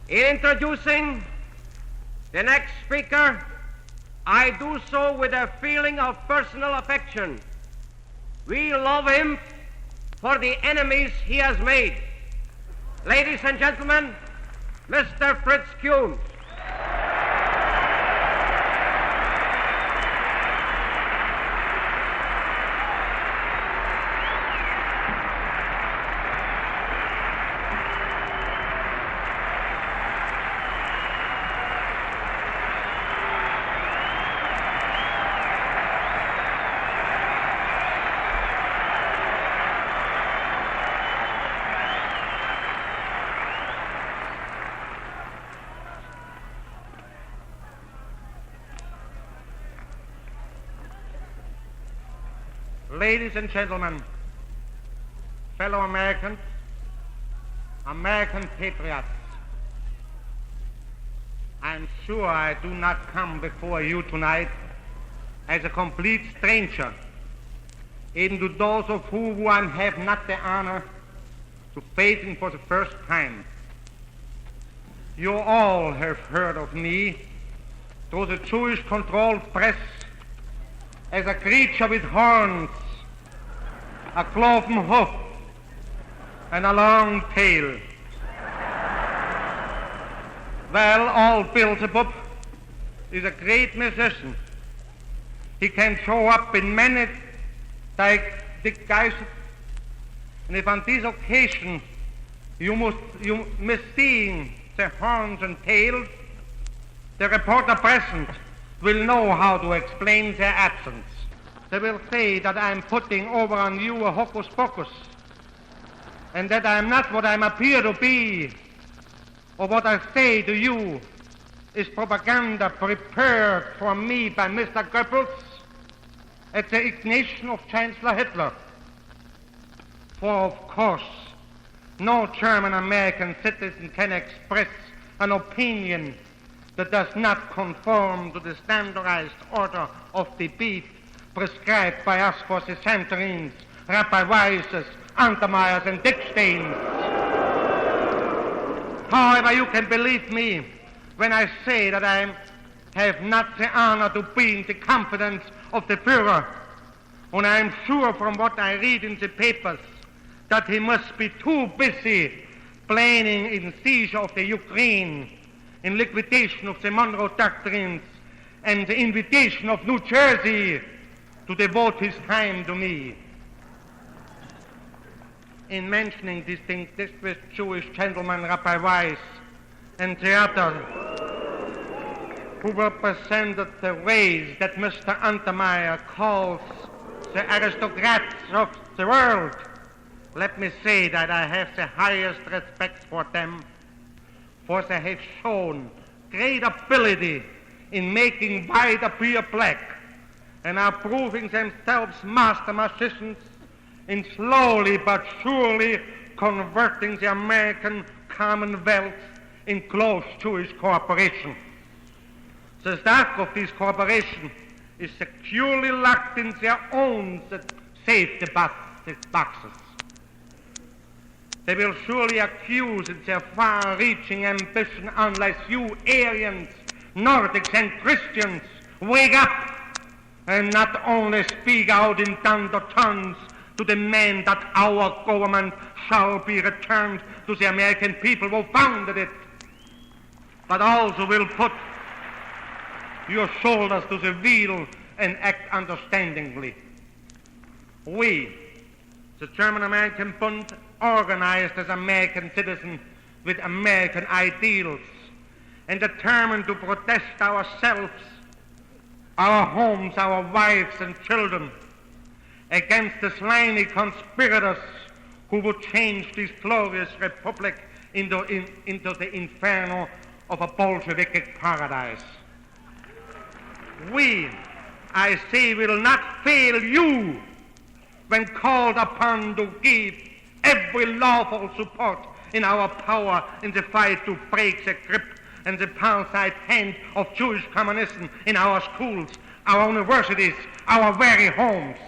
In introducing the next speaker, I do so with a feeling of personal affection. We love him for the enemies he has made. Ladies and gentlemen, Mr. Fritz Kuhn. Ladies and gentlemen, fellow Americans, American patriots, I'm sure I do not come before you tonight as a complete stranger, even to those of whom I have not the honor to facing for the first time. You all have heard of me through the Jewish-controlled press as a creature with horns, a cloven hoof, and a long tail. Well, old Beelzebub is a great musician. He can show up in many disguises, and if on this occasion you miss seeing the horns and tails, the reporter present will know how to explain their absence. They will say that I'm putting over on you a hocus pocus, and that I'm not what I appear to be, or what I say to you is propaganda prepared for me by Mr. Goebbels at the ignition of Chancellor Hitler. For, of course, no German-American citizen can express an opinion that does not conform to the standardized order of debate prescribed by us for the Santorins, Rabbi Weisses, Untermeyers, and Dicksteins. However, you can believe me when I say that I have not the honor to be in the confidence of the Führer, and I am sure from what I read in the papers that he must be too busy planning in seizure of the Ukraine, in liquidation of the Monroe Doctrines, and the invitation of New Jersey to devote his time to me. In mentioning this distinguished Jewish gentleman, Rabbi Weiss, and the other who represented the race that Mr. Untermeyer calls the aristocrats of the world, let me say that I have the highest respect for them, for they have shown great ability in making white appear black, and are proving themselves master magicians in slowly but surely converting the American Commonwealth in close Jewish cooperation. The stock of this cooperation is securely locked in their own safety boxes. They will surely accuse in their far-reaching ambition unless you Aryans, Nordics, and Christians wake up and not only speak out in thunder tongues to demand that our government shall be returned to the American people who founded it, but also will put your shoulders to the wheel and act understandingly. We, the German-American Bund, organized as American citizens with American ideals and determined to protest ourselves, our homes, our wives and children against the slimy conspirators who would change this glorious republic into the inferno of a Bolshevik paradise. We, I say, will not fail you when called upon to give every lawful support in our power in the fight to break the grip and the parasite hand of Jewish communism in our schools, our universities, our very homes.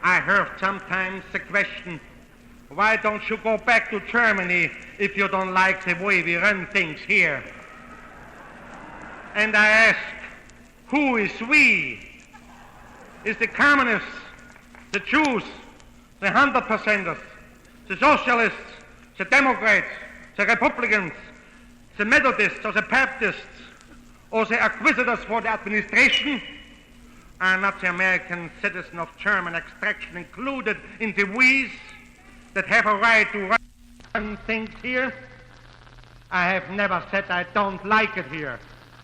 I heard sometimes the question, why don't you go back to Germany if you don't like the way we run things here? And I ask, who is we? Is the communists, the Jews, the 100%ers, the socialists, the Democrats, the Republicans, the Methodists or the Baptists, or the acquisitors for the administration? Are not the American citizens of German extraction included in the we's that have a right to run things here? I have never said I don't like it here,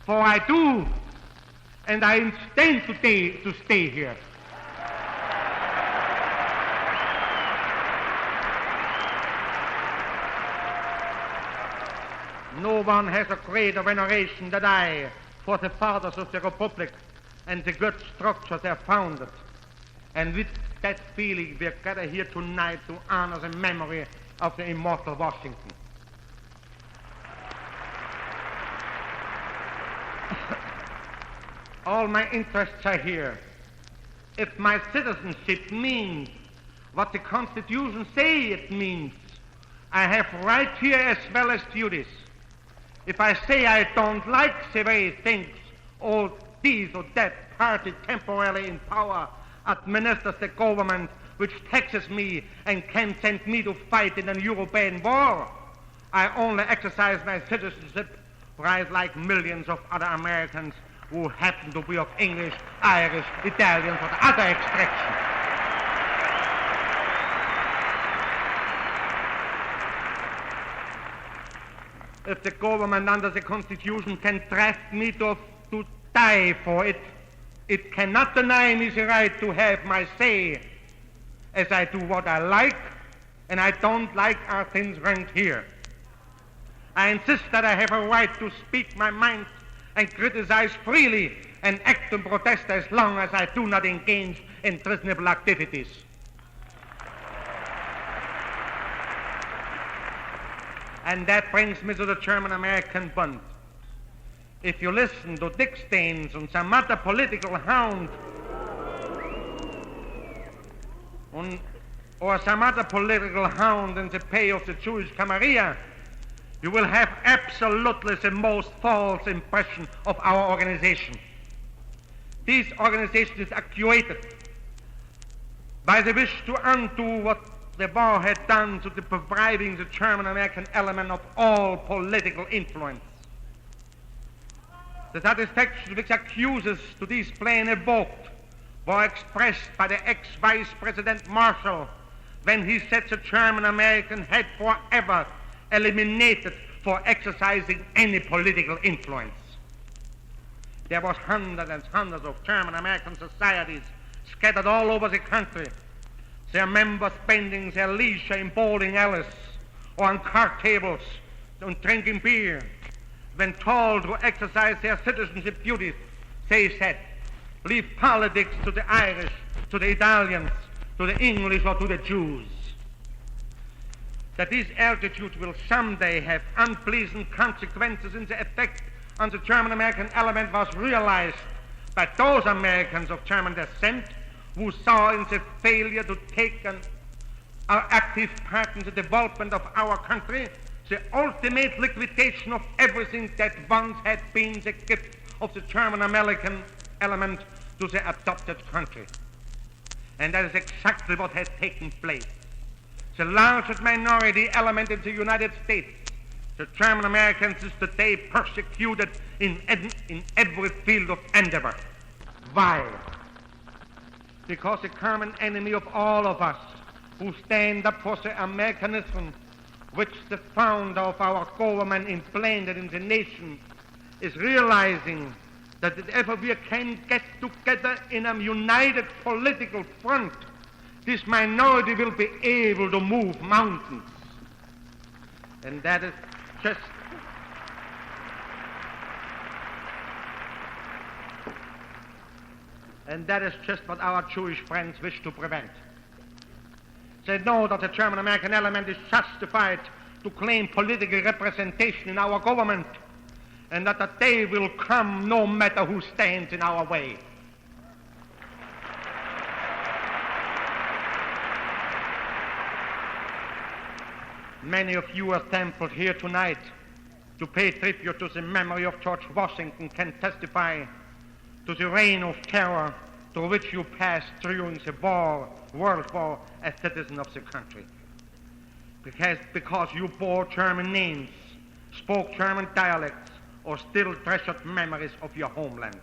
for I do, and I intend to stay here. No one has a greater veneration than I for the fathers of the Republic and the good structure they founded. And with that feeling, we are gathered here tonight to honor the memory of the immortal Washington. All my interests are here. If my citizenship means what the Constitution says it means, I have right here as well as duties. If I say I don't like the way things, or this or that party temporarily in power administers the government which taxes me and can send me to fight in a European war, I only exercise my citizenship right like millions of other Americans who happen to be of English, Irish, Italian, or other extraction. If the government under the Constitution can draft me to die for it, it cannot deny me the right to have my say, as I do what I like, and I don't like our things ranked here. I insist that I have a right to speak my mind and criticize freely and act and protest as long as I do not engage in treasonable activities. And that brings me to the German-American Bund. If you listen to Dick Staines and some other political hound, or some other political hound in the pay of the Jewish Camarilla, you will have absolutely the most false impression of our organization. This organization is actuated by the wish to undo what the war had done to the depriving the German-American element of all political influence. The satisfaction which accusers to this plan evoked were expressed by the ex-Vice President Marshall when he said the German-American had forever eliminated for exercising any political influence. There was hundreds and hundreds of German-American societies scattered all over the country, their members spending their leisure in bowling alleys or on card tables and drinking beer. When told to exercise their citizenship duties, they said, leave politics to the Irish, to the Italians, to the English, or to the Jews. That this attitude will someday have unpleasant consequences in the effect on the German-American element was realized by those Americans of German descent who saw in the failure to take an active part in the development of our country the ultimate liquidation of everything that once had been the gift of the German-American element to the adopted country. And that is exactly what has taken place. The largest minority element in the United States, the German-Americans, is today persecuted in every field of endeavor. Why? Because the common enemy of all of us who stand up for the Americanism which the founder of our government implanted in the nation is realizing that if ever we can get together in a united political front, this minority will be able to move mountains. And that is just what our Jewish friends wish to prevent. They know that the German-American element is justified to claim political representation in our government, and that the day will come no matter who stands in our way. Many of you assembled here tonight to pay tribute to the memory of George Washington can testify to the reign of terror through which you passed during the World War, as citizen of the country. Because you bore German names, spoke German dialects, or still treasured memories of your homeland.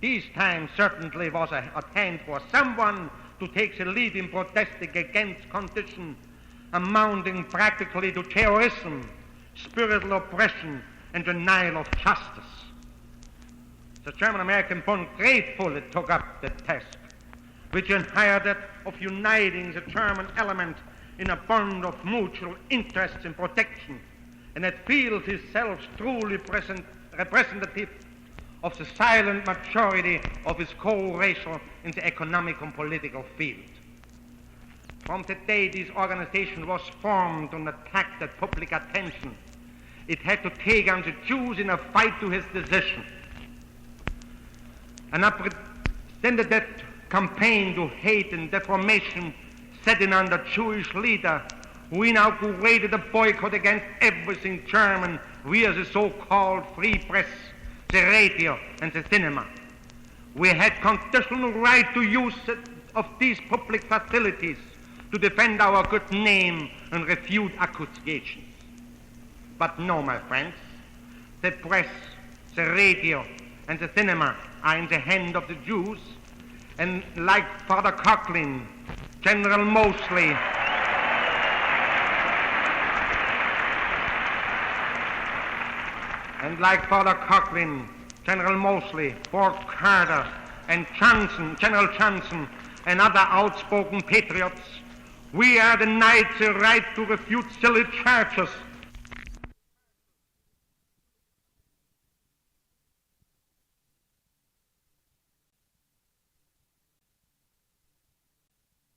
This time certainly was a time for someone to take the lead in protesting against conditions amounting practically to terrorism, spiritual oppression, and denial of justice. The German-American Bund gratefully took up the task, which inspired that of uniting the German element in a bond of mutual interest and protection, and that feels itself truly representative of the silent majority of its co-racial in the economic and political field. From the day this organization was formed and attacked at public attention, it had to take on the Jews in a fight to his decision. An unprecedented campaign to hate and defamation set in under Jewish leader who inaugurated a boycott against everything German via the so-called free press, the radio and the cinema. We had constitutional right to use of these public facilities to defend our good name and refute accusations. But no, my friends, the press, the radio and the cinema are in the hand of the Jews, and like Father Coughlin, General Mosley, Fort Carter, and General Johnson, and other outspoken patriots, we are denied the right to refute silly charges